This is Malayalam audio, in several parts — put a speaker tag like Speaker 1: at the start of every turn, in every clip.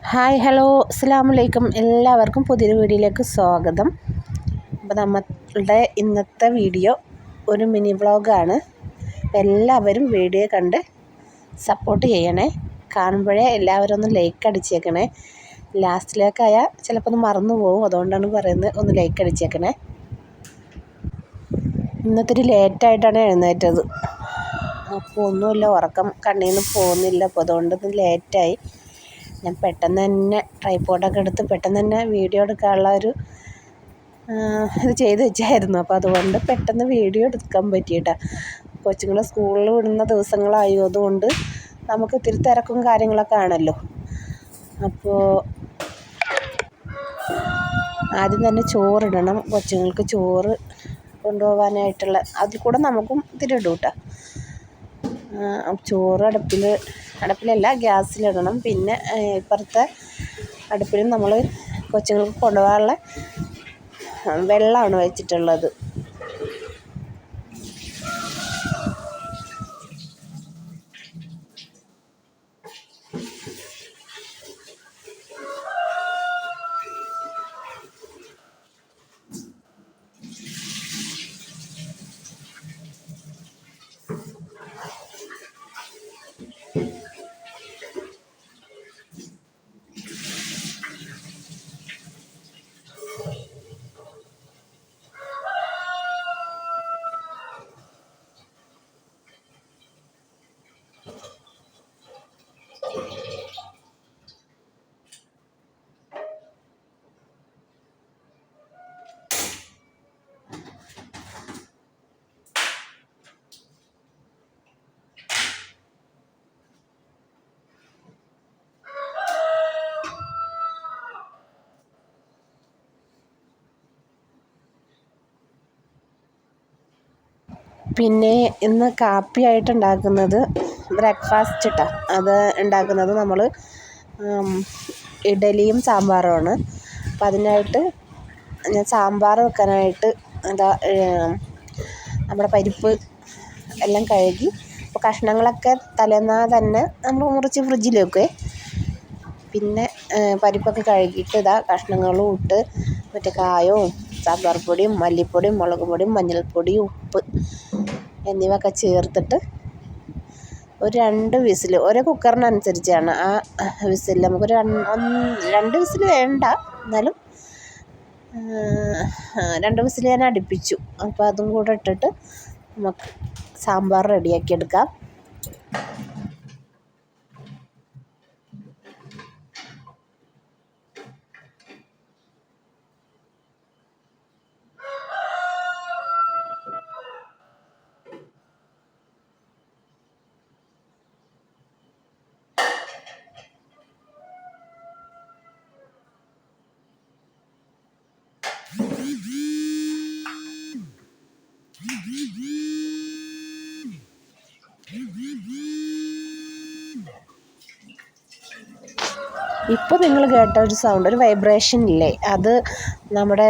Speaker 1: ഹായ് ഹലോ അസ്സലാമലൈക്കും. എല്ലാവർക്കും പുതിയൊരു വീഡിയോയിലേക്ക് സ്വാഗതം. അപ്പോൾ നമ്മളുടെ ഇന്നത്തെ വീഡിയോ ഒരു മിനി വ്ളോഗാണ്. എല്ലാവരും വീഡിയോ കണ്ട് സപ്പോർട്ട് ചെയ്യണേ. കാണുമ്പോഴേ എല്ലാവരും ഒന്ന് ലൈക്ക് അടിച്ചേക്കണേ. ലാസ്റ്റിലേക്കായാൽ ചിലപ്പോൾ ഒന്ന് മറന്നു പോകും, അതുകൊണ്ടാണ് പറയുന്നത്, ഒന്ന് ലൈക്ക് അടിച്ചേക്കണേ. ഇന്നത്തെ ലേറ്റായിട്ടാണ് എഴുന്നേറ്റത്. അപ്പോൾ ഒന്നുമില്ല, ഉറക്കം കണ്ണിൽ നിന്ന് പോകുന്നില്ല. അപ്പോൾ അതുകൊണ്ട് ലേറ്റായി. ഞാൻ പെട്ടെന്ന് തന്നെ ട്രൈപോഡൊക്കെ എടുത്ത് പെട്ടെന്ന് തന്നെ വീഡിയോ എടുക്കാനുള്ള ഒരു ഇത് ചെയ്ത് വെച്ചായിരുന്നു. അപ്പോൾ അതുകൊണ്ട് പെട്ടെന്ന് വീഡിയോ എടുക്കാൻ പറ്റിയിട്ടാണ്. കൊച്ചുങ്ങളെ സ്കൂളിൽ വിടുന്ന ദിവസങ്ങളായതുകൊണ്ട് നമുക്ക് ഇത്തിരി തിരക്കും കാര്യങ്ങളൊക്കെ ആണല്ലോ. അപ്പോൾ ആദ്യം തന്നെ ചോറിടണം. കൊച്ചുങ്ങൾക്ക് ചോറ് കൊണ്ടുപോകാനായിട്ടുള്ള അതിൽ കൂടെ നമുക്കും ഇത്തിരി ഇടും കേട്ടോ. ചോറ് അടുപ്പിലല്ല, ഗ്യാസിലിടണം. പിന്നെ ഇപ്പുറത്തെ അടുപ്പിലും നമ്മൾ കൊച്ചുങ്ങൾക്ക് കൊണ്ടുപോകാനുള്ള വെള്ളമാണ് വെച്ചിട്ടുള്ളത്. പിന്നെ ഇന്ന് കാപ്പിയായിട്ട് ഉണ്ടാക്കുന്നത് ബ്രേക്ക്ഫാസ്റ്റ് ഇട്ടാണ്. അത് ഉണ്ടാക്കുന്നത് നമ്മൾ ഇഡലിയും സാമ്പാറുമാണ്. അപ്പം അതിനായിട്ട് ഞാൻ സാമ്പാർ വെക്കാനായിട്ട് നമ്മുടെ പരിപ്പ് എല്ലാം കഴുകി, അപ്പോൾ കഷ്ണങ്ങളൊക്കെ തലേന്നാ തന്നെ നമ്മൾ മുറിച്ച് ഫ്രിഡ്ജിൽ വെക്കുവേ. പിന്നെ പരിപ്പൊക്കെ കഴുകിയിട്ട് കഷ്ണങ്ങളും ഇട്ട് മറ്റേ കായവും സാമ്പാർ പൊടിയും മല്ലിപ്പൊടിയും മുളക് പൊടിയും മഞ്ഞൾപ്പൊടിയും ഉപ്പ് എന്നിവയൊക്കെ ചേർത്തിട്ട് ഒരു 2 വിസിൽ, ഓരോ കുക്കറിനനുസരിച്ചാണ് ആ വിസിൽ. നമുക്കൊരു 2 വിസിൽ വേണ്ട, എന്നാലും 2 വിസിൽ ഞാൻ അടുപ്പിച്ചു. അപ്പോൾ അതും കൂടെ ഇട്ടിട്ട് നമുക്ക് സാമ്പാർ റെഡിയാക്കിയെടുക്കാം. ഇപ്പോൾ നിങ്ങൾ കേട്ട ഒരു സൗണ്ട്, ഒരു വൈബ്രേഷൻ ഇല്ലേ, അത് നമ്മുടെ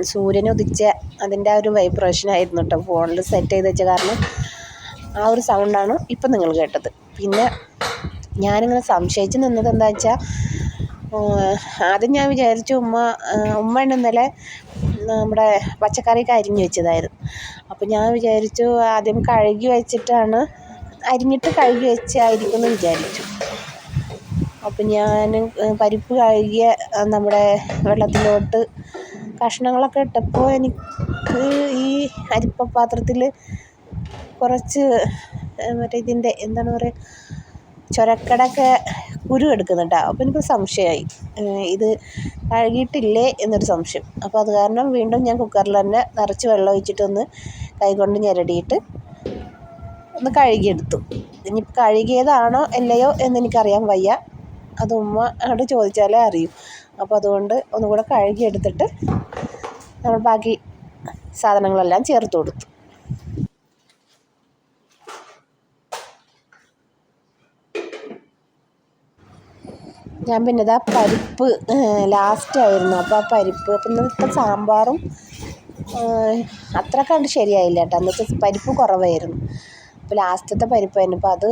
Speaker 1: സൂര്യൻ ഉദിച്ച അതിൻ്റെ ആ ഒരു വൈബ്രേഷൻ ആയിരുന്നു കേട്ടോ. ഫോണിൽ സെറ്റ് ചെയ്ത് വെച്ച കാരണം ആ ഒരു സൗണ്ടാണ് ഇപ്പം നിങ്ങൾ കേട്ടത്. പിന്നെ ഞാനിങ്ങനെ സംശയിച്ച് നിന്നത് എന്താ വെച്ചാൽ, ആദ്യം ഞാൻ വിചാരിച്ചു ഉമ്മ ഇന്നലെ നമ്മുടെ പച്ചക്കറിയൊക്കെ അരിഞ്ഞു വെച്ചതായിരുന്നു. അപ്പോൾ ഞാൻ വിചാരിച്ചു ആദ്യം അരിഞ്ഞിട്ട് കഴുകി വെച്ചായിരിക്കും എന്ന് വിചാരിച്ചു. അപ്പം ഞാൻ പരിപ്പ് കഴുകിയ നമ്മുടെ വെള്ളത്തിലോട്ട് കഷ്ണങ്ങളൊക്കെ ഇട്ടപ്പോൾ എനിക്ക് ഈ അരിപ്പ പാത്രത്തിൽ കുറച്ച് മറ്റേ ഇതിൻ്റെ എന്താണ് പറയുക, ചൊരക്കടൊക്കെ കുരു എടുക്കുന്നുണ്ട്. അപ്പോൾ എനിക്ക് സംശയമായി, ഇത് കഴുകിയിട്ടില്ലേ എന്നൊരു സംശയം. അപ്പോൾ അത് കാരണം വീണ്ടും ഞാൻ കുക്കറിൽ തന്നെ നിറച്ച് വെള്ളം ഒഴിച്ചിട്ടൊന്ന് കൈകൊണ്ട് ഞെരടിയിട്ട് ഒന്ന് കഴുകിയെടുത്തു. ഇനിയിപ്പോൾ കഴുകിയതാണോ അല്ലയോ എന്നെനിക്കറിയാൻ വയ്യ, അത് ഉമ്മ അങ്ങോട്ട് ചോദിച്ചാലേ അറിയൂ. അപ്പോൾ അതുകൊണ്ട് ഒന്നുകൂടെ കഴുകിയെടുത്തിട്ട് നമ്മൾ ബാക്കി സാധനങ്ങളെല്ലാം ചേർത്ത് കൊടുത്തു. ഞാൻ പിന്നെ പരിപ്പ് ലാസ്റ്റായിരുന്നു. അപ്പോൾ ആ പരിപ്പ് ഇന്നത്തെ സാമ്പാറും അത്ര കണ്ട് ശരിയായില്ല കേട്ടോ. അന്നത്തെ പരിപ്പ് കുറവായിരുന്നു. അപ്പോൾ ലാസ്റ്റത്തെ പരിപ്പായിരുന്നു. അപ്പോൾ അത്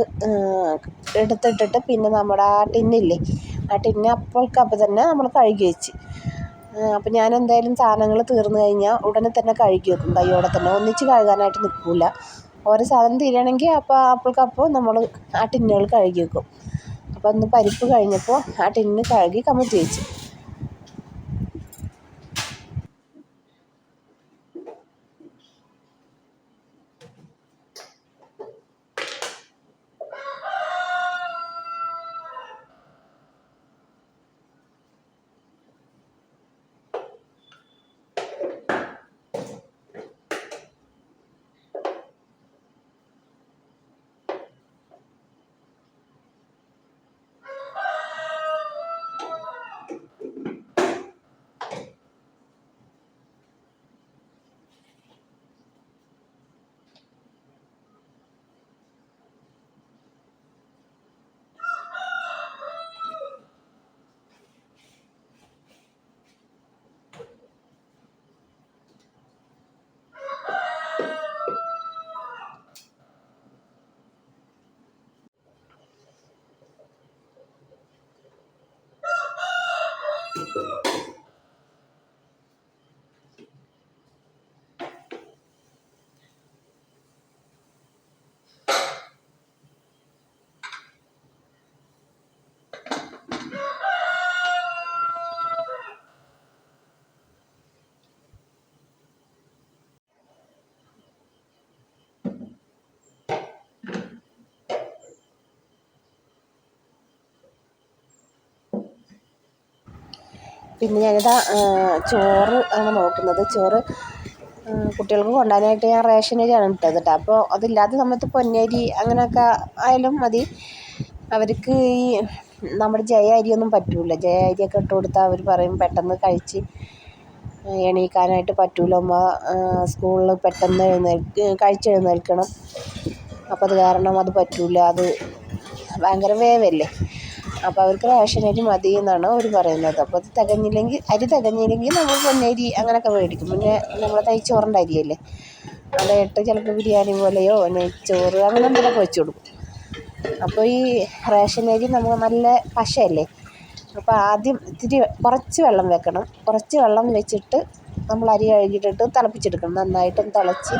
Speaker 1: എടുത്തിട്ടിട്ട് പിന്നെ നമ്മുടെ ആ ടിന്നില്ലേ, ആ ടിന്ന് അപ്പോൾക്കപ്പോൾ തന്നെ നമ്മൾ കഴുകി വെച്ച്. അപ്പം ഞാൻ എന്തായാലും സാധനങ്ങൾ തീർന്നു കഴിഞ്ഞാൽ ഉടനെ തന്നെ കഴുകി വെക്കും, കൈയോടെ തന്നെ. ഒന്നിച്ച് കഴുകാനായിട്ട് നിൽക്കില്ല. ഓരോ സാധനം തീരുകയാണെങ്കിൽ അപ്പോൾക്കപ്പോൾ നമ്മൾ ആ ടിന്നുകൾ കഴുകി വെക്കും. അപ്പോൾ അന്ന് പരിപ്പ് കഴിഞ്ഞപ്പോൾ ആ ടിന്ന് കഴുകി കമഴ്ത്തി വെച്ച്. പിന്നെ ഞാനിതാ ചോറ് ആണ് നോക്കുന്നത്. ചോറ് കുട്ടികൾക്ക് കൊണ്ടുപോകാനായിട്ട് ഞാൻ റേഷൻ അരിയാണ് ഇട്ടത് കേട്ടോ. അപ്പോൾ അതില്ലാത്ത സമയത്ത് പൊന്നരി അങ്ങനെയൊക്കെ ആയാലും മതി. അവർക്ക് ഈ നമ്മുടെ ജയ അരിയൊന്നും പറ്റില്ല. ജയ അരിയൊക്കെ ഇട്ട് കൊടുത്താൽ അവർ പറയും പെട്ടെന്ന് കഴിച്ച് എണീക്കാനായിട്ട് പറ്റില്ല ഉമ്മ, സ്കൂളിൽ പെട്ടെന്ന് കഴിച്ചെഴുന്നേൽക്കണം, അപ്പോൾ അത് കാരണം അത് പറ്റില്ല, അത് ഭയങ്കര വേവല്ലേ. അപ്പോൾ അവർക്ക് റേഷൻ അരി മതി എന്നാണ് അവർ പറയുന്നത്. അപ്പോൾ അത് അരി തികഞ്ഞില്ലെങ്കിൽ നമ്മൾ പൊന്നരി അങ്ങനെയൊക്കെ മേടിക്കും. പിന്നെ നമ്മൾ തയ്ച്ചോറിൻ്റെ അരിയല്ലേ, അതായിട്ട് ചിലപ്പോൾ ബിരിയാണി പോലെയോ നെയ്ച്ചോറ് അങ്ങനെ എന്തെങ്കിലുമൊക്കെ വെച്ച് കൊടുക്കും. അപ്പോൾ ഈ റേഷൻ അരി നമ്മൾ നല്ല പശയല്ലേ, അപ്പോൾ ആദ്യം കുറച്ച് വെള്ളം വെക്കണം. കുറച്ച് വെള്ളം വെച്ചിട്ട് നമ്മൾ അരി കഴുകിയിട്ടിട്ട് തിളപ്പിച്ചെടുക്കണം. നന്നായിട്ടൊന്ന് തിളച്ച്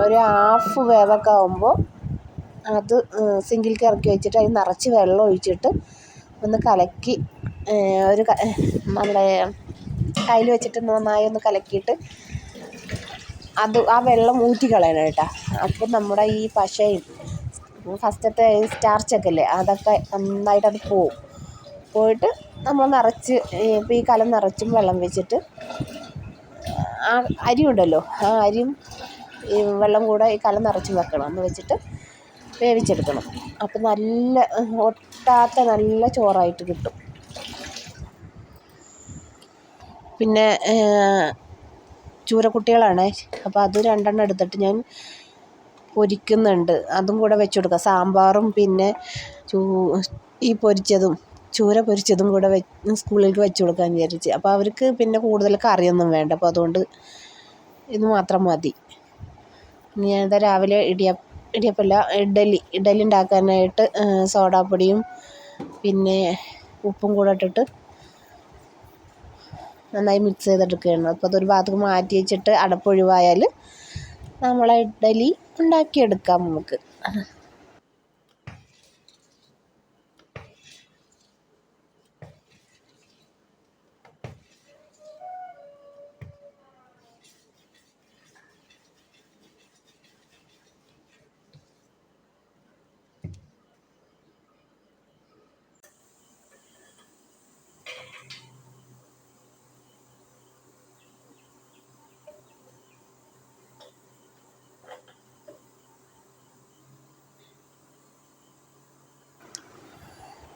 Speaker 1: ഒരു ഹാഫ് വേവൊക്കെ ആകുമ്പോൾ അത് സിങ്കിലേക്ക് ഇറക്കി വെച്ചിട്ട് അതിൽ നിറച്ച് വെള്ളം ഒഴിച്ചിട്ട് ഒന്ന് കലക്കി നമ്മുടെ കയ്യിൽ വെച്ചിട്ട് നന്നായി ഒന്ന് കലക്കിയിട്ട് ആ വെള്ളം ഊറ്റി കളയണം കേട്ടോ. അപ്പോൾ നമ്മുടെ ഈ പശയും ഫസ്റ്റത്തെ സ്റ്റാർച്ചൊക്കെ അല്ലേ, അതൊക്കെ നന്നായിട്ടത് പോയിട്ട് നമ്മൾ നിറച്ച് ഇപ്പോൾ ഈ കലം നിറച്ചും വെള്ളം വെച്ചിട്ട് ആ അരി ഉണ്ടല്ലോ, ആ അരിയും ഈ വെള്ളം കൂടെ ഈ കലം നിറച്ചും വെക്കണം. എന്ന് വെച്ചിട്ട് വേവിച്ചെടുക്കണം. അപ്പം നല്ല ഒട്ടാത്ത നല്ല ചോറായിട്ട് കിട്ടും. പിന്നെ ചൂരക്കുട്ടികളാണേ, അപ്പോൾ അത് 2 എണ്ണം എടുത്തിട്ട് ഞാൻ പൊരിക്കുന്നുണ്ട്. അതും കൂടെ വെച്ച് കൊടുക്കുക. സാമ്പാറും പിന്നെ ഈ ചൂര പൊരിച്ചതും കൂടെ സ്കൂളിലേക്ക് വെച്ച് കൊടുക്കാൻ വിചാരിച്ച്. അപ്പോൾ അവർക്ക് പിന്നെ കൂടുതൽ കറിയൊന്നും വേണ്ട. അപ്പോൾ അതുകൊണ്ട് ഇത് മാത്രം മതി. ഞാനിതാ രാവിലെ ഇഡലി ഉണ്ടാക്കാനായിട്ട് സോഡാപ്പൊടിയും പിന്നെ ഉപ്പും കൂടെ ഇട്ടിട്ട് നന്നായി മിക്സ് ചെയ്തെടുക്കുകയാണ്. അപ്പോൾ അതൊരു ഭാഗത്തേക്ക് മാറ്റി വെച്ചിട്ട് അടപ്പൊഴിവായാൽ നമ്മളെ ഇഡലി ഉണ്ടാക്കിയെടുക്കാം നമുക്ക്.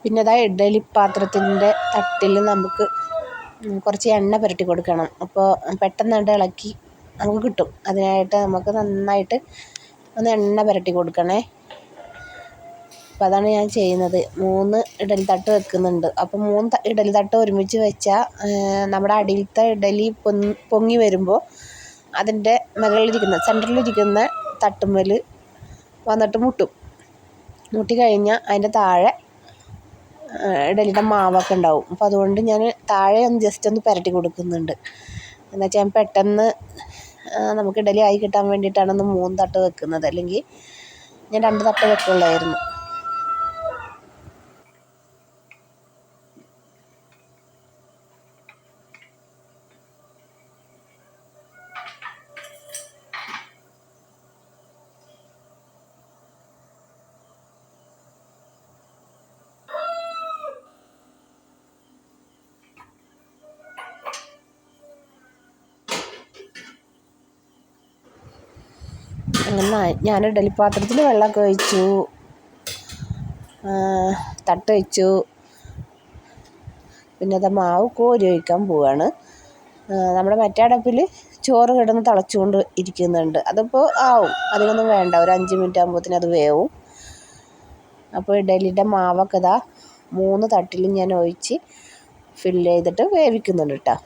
Speaker 1: പിന്നെ അതാ ഇഡലി പാത്രത്തിൻ്റെ തട്ടിൽ നമുക്ക് കുറച്ച് എണ്ണ പുരട്ടി കൊടുക്കണം. അപ്പോൾ പെട്ടെന്ന് ഇളക്കി നമുക്ക് കിട്ടും. അതിനായിട്ട് നമുക്ക് നന്നായിട്ട് ഒന്ന് എണ്ണ പുരട്ടി കൊടുക്കണേ. അപ്പോൾ അതാണ് ഞാൻ ചെയ്യുന്നത്. 3 ഇഡലി തട്ട് വെക്കുന്നുണ്ട്. അപ്പോൾ 3 ഇഡലി തട്ട് ഒരുമിച്ച് വെച്ചാൽ നമ്മുടെ അടിയിലത്തെ ഇഡലി പൊങ്ങി വരുമ്പോൾ അതിൻ്റെ സെൻറ്ററിലിരിക്കുന്ന തട്ടുമ്മൽ വന്നിട്ട് മുട്ടി കഴിഞ്ഞാൽ അതിൻ്റെ താഴെ ഇഡലിയുടെ മാവൊക്കെ ഉണ്ടാവും. അപ്പോൾ അതുകൊണ്ട് ഞാൻ താഴെ ഒന്ന് ജസ്റ്റ് ഒന്ന് പുരട്ടി കൊടുക്കുന്നുണ്ട്. എന്നുവെച്ചാൽ ഞാൻ പെട്ടെന്ന് നമുക്ക് ഇഡലി ആയി കിട്ടാൻ വേണ്ടിയിട്ടാണ് ഒന്ന് 3 തട്ട് വെക്കുന്നത്. അല്ലെങ്കിൽ ഞാൻ 2 തട്ട് വെക്കുള്ളായിരുന്നു. അങ്ങനെ ഞാൻ ഇഡലി പാത്രത്തിൽ വെള്ളമൊക്കെ ഒഴിച്ചു, തട്ട് വെച്ചു. പിന്നെ അത് മാവ് കോരി ഒഴിക്കാൻ പോവുകയാണ്. നമ്മുടെ മറ്റേ അടുപ്പിൽ ചോറ് കിടന്ന് തിളച്ചുകൊണ്ട് ഇരിക്കുന്നുണ്ട്. അതിപ്പോൾ ആവും, അധികമൊന്നും വേണ്ട, ഒരു 5 മിനിറ്റ് ആകുമ്പോഴത്തേന് അത് വേവും. അപ്പോൾ ഇഡലിയുടെ മാവൊക്കെ 3 തട്ടിലും ഞാൻ ഒഴിച്ച് ഫില്ല് ചെയ്തിട്ട് വേവിക്കുന്നുണ്ട് കേട്ടോ.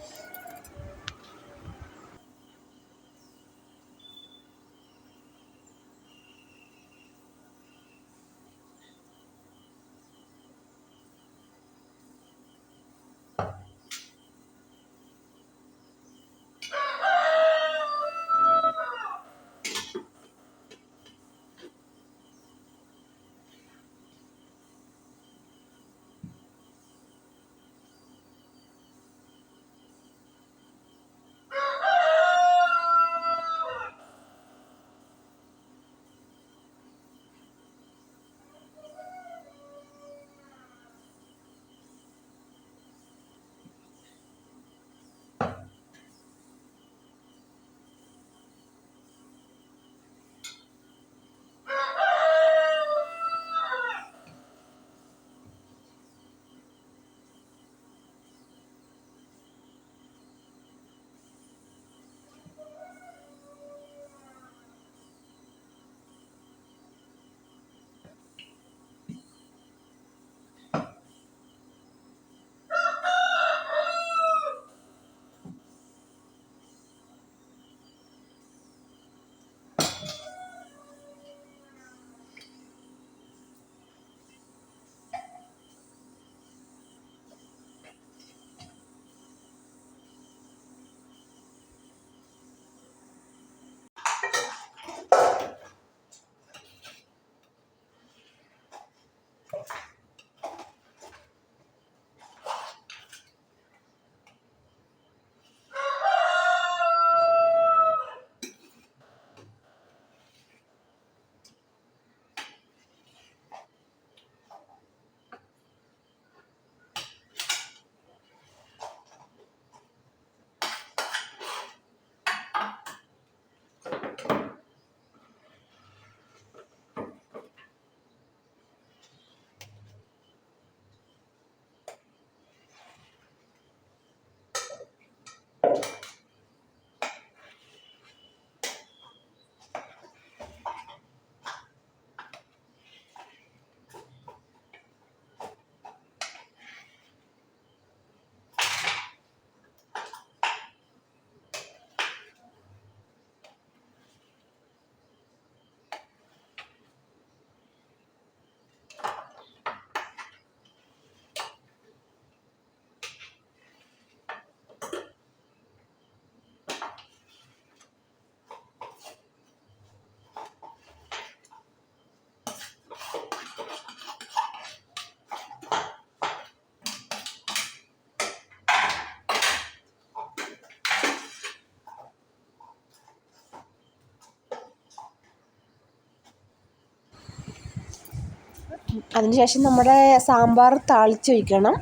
Speaker 1: അതിനുശേഷം നമ്മുടെ സാമ്പാർ താളിച്ചൊഴിക്കണം.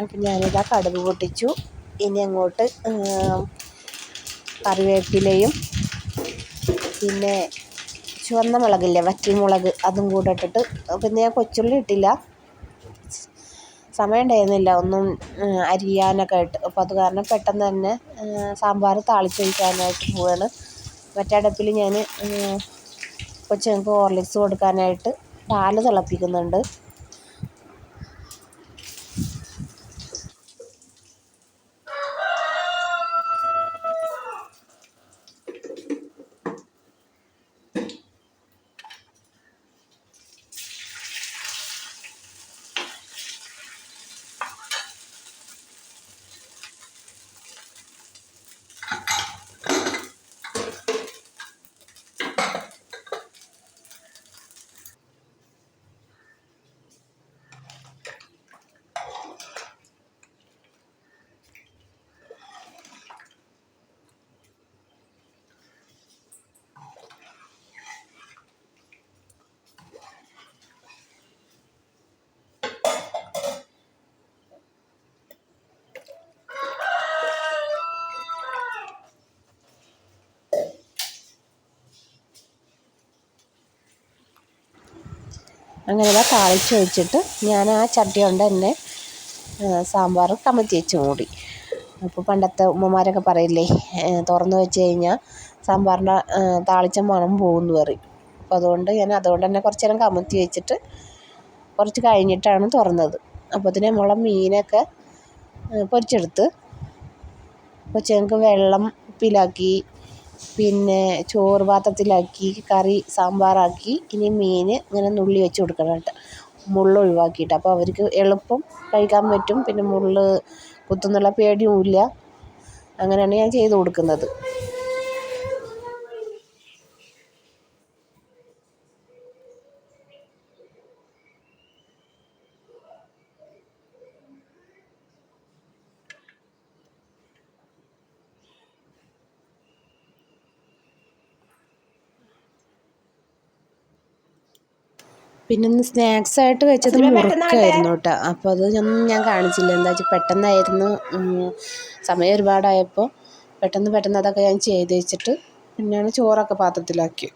Speaker 1: അപ്പം ഞാനിതാ കടുക് പൊട്ടിച്ചു. ഇനി അങ്ങോട്ട് കറിവേപ്പിലയും പിന്നെ ചുവന്ന മുളകില്ലേ, വറ്റൽമുളക്, അതും കൂടെ ഇട്ടിട്ട്, പിന്നെ ഞാൻ കൊച്ചുള്ളി ഇട്ടില്ല, സമയം ഉണ്ടായിരുന്നില്ല ഒന്നും അരിയാനൊക്കെ ആയിട്ട്. അപ്പോൾ അത് കാരണം പെട്ടെന്ന് തന്നെ സാമ്പാർ താളിച്ചൊഴിക്കാനായിട്ട് പോവുകയാണ്. മറ്റേ അടുപ്പിൽ ഞാൻ കൊച്ചുങ്ങൾക്ക് ഹോർലിക്സ് കൊടുക്കാനായിട്ട് പാല് തിളപ്പിക്കുന്നുണ്ട്. അങ്ങനെ താളിച്ച് വെച്ചിട്ട് ഞാൻ ആ ചട്ടി കൊണ്ട് തന്നെ സാമ്പാർ കമത്തി വെച്ച് മൂടി. അപ്പോൾ പണ്ടത്തെ ഉമ്മമാരൊക്കെ പറയില്ലേ, തുറന്ന് വെച്ച് കഴിഞ്ഞാൽ സാമ്പാറിൻ്റെ താളിച്ച മണം പോകുമെന്ന് പറയും. അപ്പോൾ അതുകൊണ്ട് തന്നെ കുറച്ച് നേരം കമത്തി വെച്ചിട്ട് കുറച്ച് കഴിഞ്ഞിട്ടാണ് തുറന്നത്. അപ്പോഴത്തേന് നമ്മളെ മീനൊക്കെ പൊരിച്ചെടുത്ത് കൊച്ചുങ്ങൾക്ക് വെള്ളം ഉപ്പിലാക്കി, പിന്നെ ചോറ് പാത്രത്തിലാക്കി, കറി സാമ്പാറാക്കി. ഇനി മീൻ ഇങ്ങനെ നുള്ളി വെച്ച് കൊടുക്കണം കേട്ടോ, മുള്ള് ഒഴിവാക്കിയിട്ട്. അപ്പോൾ അവർക്ക് എളുപ്പം കഴിക്കാൻ പറ്റും, പിന്നെ മുള്ള് കുത്തുന്നുള്ള പേടിയും ഇല്ല. അങ്ങനെയാണ് ഞാൻ ചെയ്ത് കൊടുക്കുന്നത്. പിന്നെ ഇന്ന് സ്നാക്സായിട്ട് വെച്ചത് മുറുക്കായിരുന്നു കേട്ടോ. അപ്പോൾ അത് ഞാൻ കാണിച്ചില്ല, എന്താ വെച്ചാൽ പെട്ടെന്നായിരുന്നു. സമയം ഒരുപാടായപ്പോൾ പെട്ടെന്ന് അതൊക്കെ ഞാൻ ചെയ്ത് വെച്ചിട്ട് പിന്നെയാണ് ചോറൊക്കെ പാത്രത്തിലാക്കി.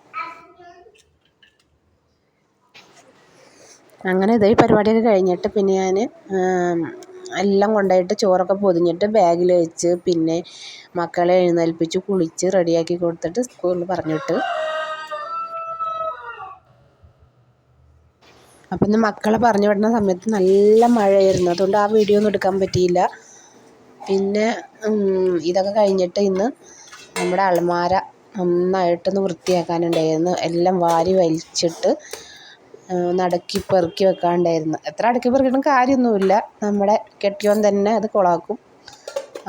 Speaker 1: അങ്ങനെ ഇതേ പരിപാടിയൊക്കെ കഴിഞ്ഞിട്ട് പിന്നെ ഞാൻ എല്ലാം കൊണ്ടുപോയിട്ട് ചോറൊക്കെ പൊതിഞ്ഞിട്ട് ബാഗിൽ വെച്ച്, പിന്നെ മക്കളെ എഴുന്നേൽപ്പിച്ച് കുളിച്ച് റെഡിയാക്കി കൊടുത്തിട്ട് സ്കൂളിൽ പറഞ്ഞിട്ട്. അപ്പം ഇന്ന് മക്കളെ പറഞ്ഞു വിടുന്ന സമയത്ത് നല്ല മഴയായിരുന്നു, അതുകൊണ്ട് ആ വീഡിയോ ഒന്നും എടുക്കാൻ പറ്റിയില്ല. പിന്നെ ഇതൊക്കെ കഴിഞ്ഞിട്ട് ഇന്ന് നമ്മുടെ അലമാര നന്നായിട്ടൊന്ന് വൃത്തിയാക്കാനുണ്ടായിരുന്നു. എല്ലാം വാരി വലിച്ചിട്ട് നടക്കി പെറുക്കി വെക്കാനുണ്ടായിരുന്നു. എത്ര അടുക്കി പെറുക്കിയിട്ടും കാര്യമൊന്നുമില്ല, നമ്മുടെ കെട്ടിയോൻ തന്നെ അത് കൊളാക്കും.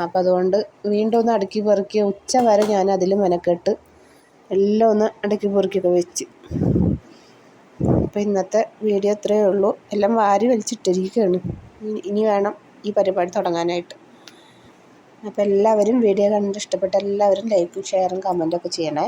Speaker 1: അപ്പോൾ അതുകൊണ്ട് വീണ്ടും ഒന്ന് അടുക്കി പെറുക്കി ഉച്ച വരെ ഞാൻ അതിൽ മെനക്കെട്ട് എല്ലാം ഒന്ന് അടുക്കി പെറുക്കിയൊക്കെ വെച്ച്. അപ്പോൾ ഇന്നത്തെ വീഡിയോ ഇത്രയേ ഉള്ളൂ. എല്ലാം വാരി വലിച്ചിട്ടിരിക്കുകയാണ്. ഇനി വേണം ഈ പരിപാടി തുടങ്ങാനായിട്ട്. അപ്പോൾ എല്ലാവരും വീഡിയോ കണ്ടിട്ട് ഇഷ്ടപ്പെട്ട എല്ലാവരും ലൈക്കും ഷെയറും കമൻറ്റൊക്കെ ചെയ്യണേ.